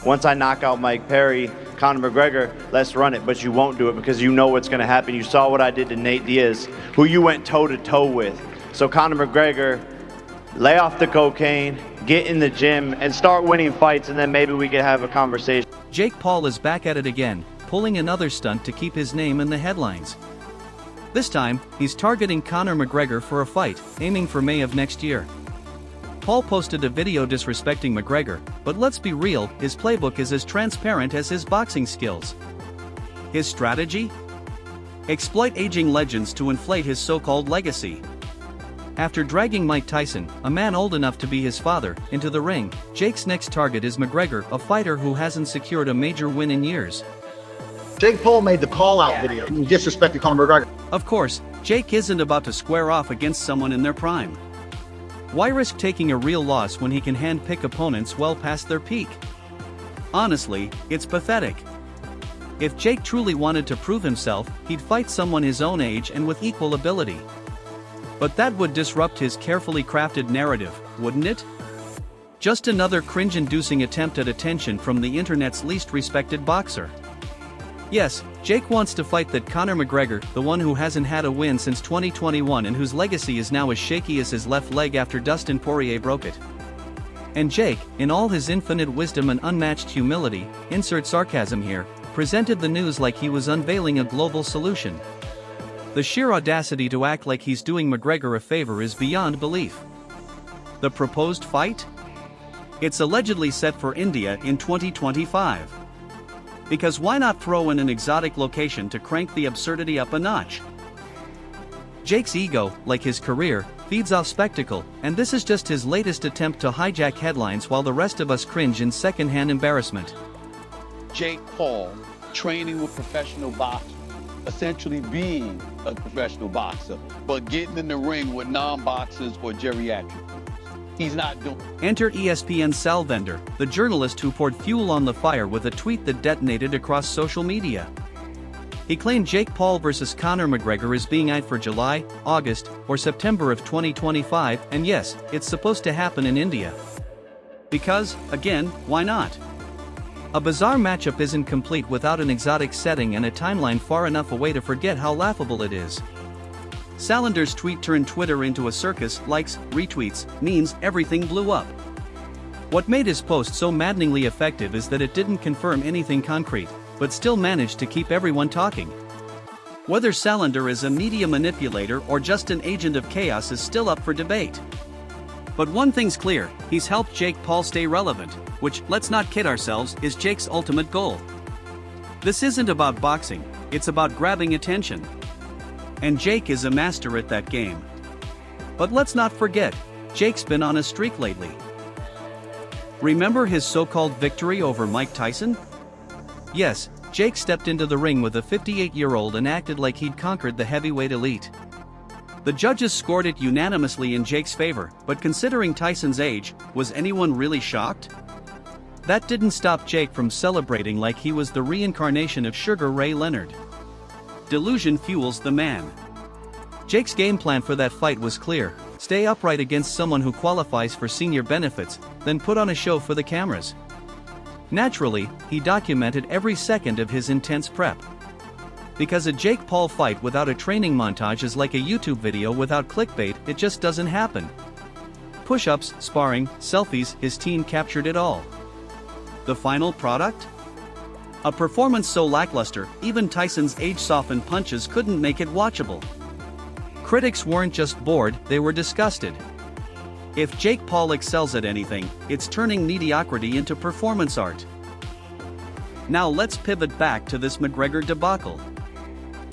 Once I knock out Mike Perry, Conor McGregor, let's run it. But you won't do it because you know what's going to happen. You saw what I did to Nate Diaz, who you went toe-to-toe with. So Conor McGregor, lay off the cocaine, get in the gym, and start winning fights, and then maybe we can have a conversation. Jake Paul is back at it again, pulling another stunt to keep his name in the headlines. This time, he's targeting Conor McGregor for a fight, aiming for May of next year. Paul posted a video disrespecting McGregor, but let's be real, his playbook is as transparent as his boxing skills. His strategy? Exploit aging legends to inflate his so-called legacy. After dragging Mike Tyson, a man old enough to be his father, into the ring, Jake's next target is McGregor, a fighter who hasn't secured a major win in years. Jake Paul made the call-out video and disrespected Conor McGregor. Of course, Jake isn't about to square off against someone in their prime. Why risk taking a real loss when he can hand-pick opponents well past their peak? Honestly, it's pathetic. If Jake truly wanted to prove himself, he'd fight someone his own age and with equal ability. But that would disrupt his carefully crafted narrative, wouldn't it? Just another cringe-inducing attempt at attention from the internet's least respected boxer. Yes, Jake wants to fight that Conor McGregor, the one who hasn't had a win since 2021 and whose legacy is now as shaky as his left leg after Dustin Poirier broke it. And Jake, in all his infinite wisdom and unmatched humility, insert sarcasm here, presented the news like he was unveiling a global solution. The sheer audacity to act like he's doing McGregor a favor is beyond belief. The proposed fight? It's allegedly set for India in 2025. Because why not throw in an exotic location to crank the absurdity up a notch? Jake's ego, like his career, feeds off spectacle, and this is just his latest attempt to hijack headlines while the rest of us cringe in secondhand embarrassment. Jake Paul training with professional boxers, essentially being a professional boxer, but getting in the ring with non-boxers or geriatrics. He's not doing. Enter ESPN's Sal Vendor, the journalist who poured fuel on the fire with a tweet that detonated across social media. He claimed Jake Paul vs. Conor McGregor is being eyed for July, August, or September of 2025, and yes, it's supposed to happen in India. Because, again, why not? A bizarre matchup isn't complete without an exotic setting and a timeline far enough away to forget how laughable it is. Salander's tweet turned Twitter into a circus, likes, retweets, memes, everything blew up. What made his post so maddeningly effective is that it didn't confirm anything concrete, but still managed to keep everyone talking. Whether Salander is a media manipulator or just an agent of chaos is still up for debate. But one thing's clear, he's helped Jake Paul stay relevant, which, let's not kid ourselves, is Jake's ultimate goal. This isn't about boxing, it's about grabbing attention. And Jake is a master at that game. But let's not forget, Jake's been on a streak lately. Remember his so-called victory over Mike Tyson? Yes, Jake stepped into the ring with a 58-year-old and acted like he'd conquered the heavyweight elite. The judges scored it unanimously in Jake's favor, but considering Tyson's age, was anyone really shocked? That didn't stop Jake from celebrating like he was the reincarnation of Sugar Ray Leonard. Delusion fuels the man. Jake's game plan for that fight was clear: stay upright against someone who qualifies for senior benefits, then put on a show for the cameras. Naturally, he documented every second of his intense prep. Because a Jake Paul fight without a training montage is like a YouTube video without clickbait, it just doesn't happen. Push-ups, sparring, selfies, his team captured it all. The final product? A performance so lackluster, even Tyson's age-softened punches couldn't make it watchable. Critics weren't just bored, they were disgusted. If Jake Paul excels at anything, it's turning mediocrity into performance art. Now let's pivot back to this McGregor debacle.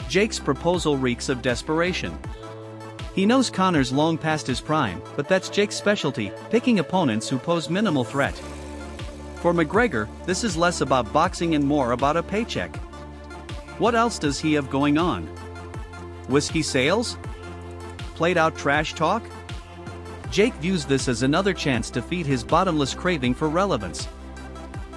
Jake's proposal reeks of desperation. He knows Conor's long past his prime, but that's Jake's specialty, picking opponents who pose minimal threat. For McGregor, this is less about boxing and more about a paycheck. What else does he have going on? Whiskey sales? Played out trash talk? Jake views this as another chance to feed his bottomless craving for relevance.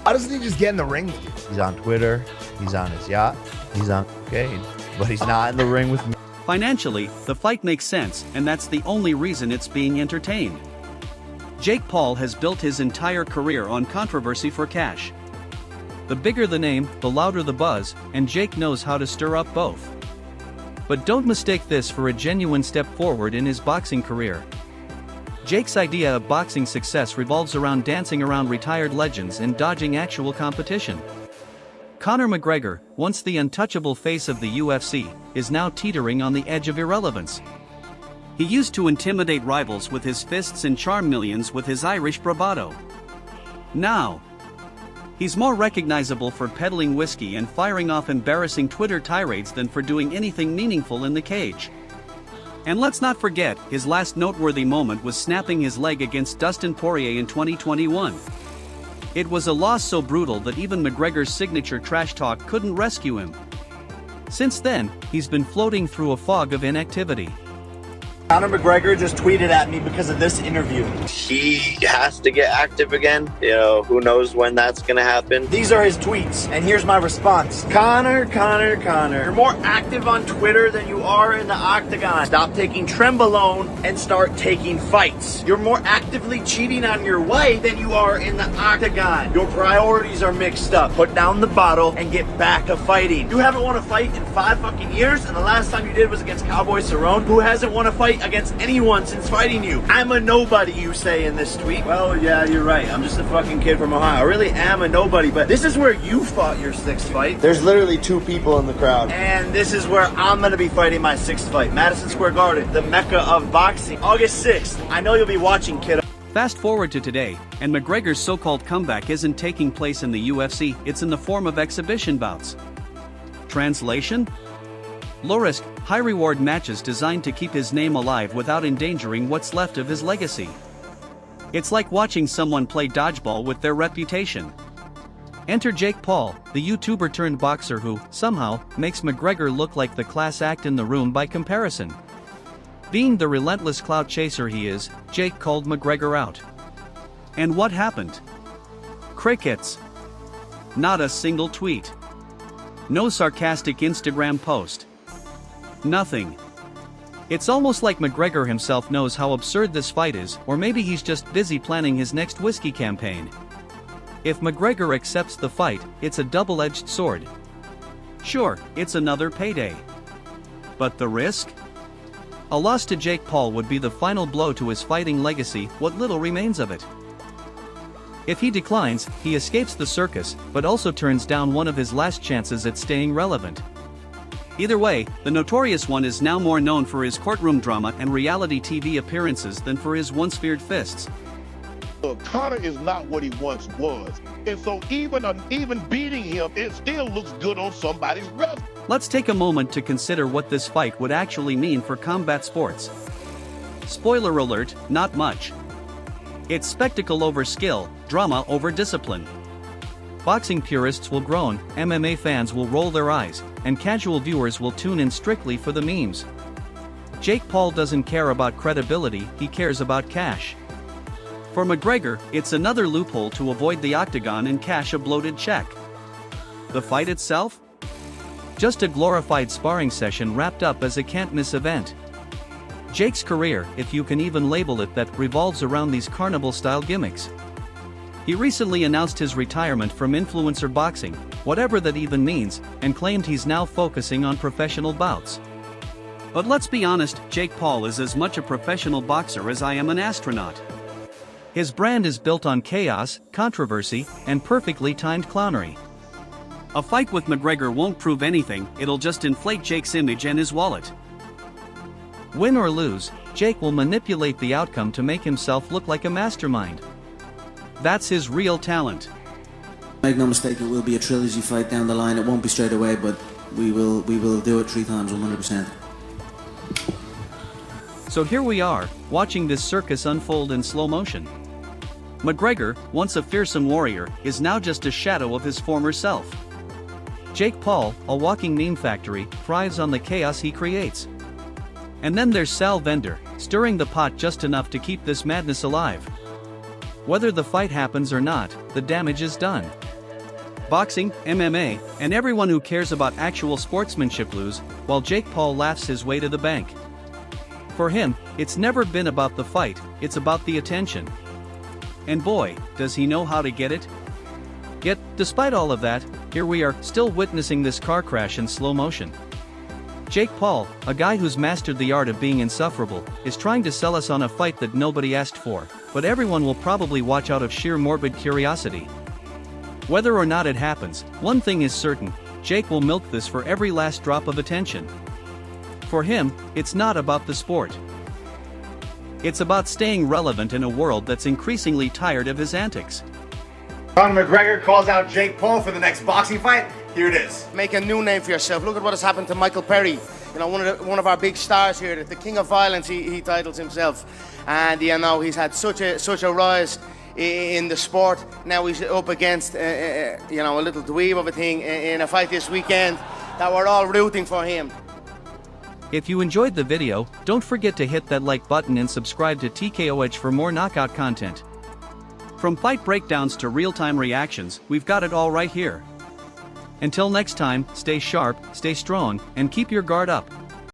Why doesn't he just get in the ring? He's on Twitter, he's on his yacht, he's on cocaine, but he's not in the ring with me. Financially, the fight makes sense, and that's the only reason it's being entertained. Jake Paul has built his entire career on controversy for cash. The bigger the name, the louder the buzz, and Jake knows how to stir up both. But don't mistake this for a genuine step forward in his boxing career. Jake's idea of boxing success revolves around dancing around retired legends and dodging actual competition. Conor McGregor, once the untouchable face of the UFC, is now teetering on the edge of irrelevance. He used to intimidate rivals with his fists and charm millions with his Irish bravado. Now, he's more recognizable for peddling whiskey and firing off embarrassing Twitter tirades than for doing anything meaningful in the cage. And let's not forget, his last noteworthy moment was snapping his leg against Dustin Poirier in 2021. It was a loss so brutal that even McGregor's signature trash talk couldn't rescue him. Since then, he's been floating through a fog of inactivity. Conor McGregor just tweeted at me because of this interview. He has to get active again. You know, who knows when that's going to happen. These are his tweets, and here's my response. Conor, you're more active on Twitter than you are in the octagon. Stop taking Trenbolone and start taking fights. You're more actively cheating on your wife than you are in the octagon. Your priorities are mixed up. Put down the bottle and get back to fighting. You haven't won a fight in 5 fucking years, and the last time you did was against Cowboy Cerrone, who hasn't won a fight against anyone since fighting you. I'm a nobody, you say in this tweet. Well, yeah, you're right. I'm just a fucking kid from Ohio. I really am a nobody, but this is where you fought your 6th fight. There's literally 2 people in the crowd. And this is where I'm going to be fighting my 6th fight. Madison Square Garden, the mecca of boxing. August 6th. I know you'll be watching, kiddo. Fast forward to today, and McGregor's so-called comeback isn't taking place in the UFC, it's in the form of exhibition bouts. Translation? Low-risk, high-reward matches designed to keep his name alive without endangering what's left of his legacy. It's like watching someone play dodgeball with their reputation. Enter Jake Paul, the YouTuber turned boxer who, somehow, makes McGregor look like the class act in the room by comparison. Being the relentless clout chaser he is, Jake called McGregor out. And what happened? Crickets. Not a single tweet. No sarcastic Instagram post. Nothing. It's almost like McGregor himself knows how absurd this fight is, or maybe he's just busy planning his next whiskey campaign. If McGregor accepts the fight, it's a double-edged sword. Sure, it's another payday. But the risk? A loss to Jake Paul would be the final blow to his fighting legacy, what little remains of it. If he declines, he escapes the circus, but also turns down one of his last chances at staying relevant. Either way, the Notorious One is now more known for his courtroom drama and reality TV appearances than for his once-feared fists. Look, Conor is not what he once was, and so even beating him, it still looks good on somebody's resume. Let's take a moment to consider what this fight would actually mean for combat sports. Spoiler alert, not much. It's spectacle over skill, drama over discipline. Boxing purists will groan, MMA fans will roll their eyes, and casual viewers will tune in strictly for the memes. Jake Paul doesn't care about credibility, he cares about cash. For McGregor, it's another loophole to avoid the octagon and cash a bloated check. The fight itself? Just a glorified sparring session wrapped up as a can't-miss event. Jake's career, if you can even label it that, revolves around these carnival-style gimmicks. He recently announced his retirement from influencer boxing, whatever that even means, and claimed he's now focusing on professional bouts. But let's be honest, Jake Paul is as much a professional boxer as I am an astronaut. His brand is built on chaos, controversy, and perfectly timed clownery. A fight with McGregor won't prove anything, it'll just inflate Jake's image and his wallet. Win or lose, Jake will manipulate the outcome to make himself look like a mastermind. That's his real talent. Make no mistake, it will be a trilogy fight down the line. It won't be straight away, but we will do it 3 times, 100%. So here we are, watching this circus unfold in slow motion. McGregor, once a fearsome warrior, is now just a shadow of his former self. Jake Paul, a walking meme factory, thrives on the chaos he creates. And then there's Sal Vendor, stirring the pot just enough to keep this madness alive. Whether the fight happens or not, the damage is done. Boxing, MMA, and everyone who cares about actual sportsmanship lose, while Jake Paul laughs his way to the bank. For him, it's never been about the fight, it's about the attention. And boy, does he know how to get it? Yet, despite all of that, here we are, still witnessing this car crash in slow motion. Jake Paul, a guy who's mastered the art of being insufferable, is trying to sell us on a fight that nobody asked for, but everyone will probably watch out of sheer morbid curiosity. Whether or not it happens, one thing is certain, Jake will milk this for every last drop of attention. For him, it's not about the sport. It's about staying relevant in a world that's increasingly tired of his antics. Conor McGregor calls out Jake Paul for the next boxing fight. Here it is. Make a new name for yourself. Look at what has happened to Michael Perry. You know, one of our big stars here, the king of violence. He titles himself, and you know he's had such a rise in the sport. Now he's up against you know, a little dweeb of a thing in a fight this weekend that we're all rooting for him. If you enjoyed the video, don't forget to hit that like button and subscribe to TKO Edge for more knockout content. From fight breakdowns to real-time reactions, we've got it all right here. Until next time, stay sharp, stay strong, and keep your guard up.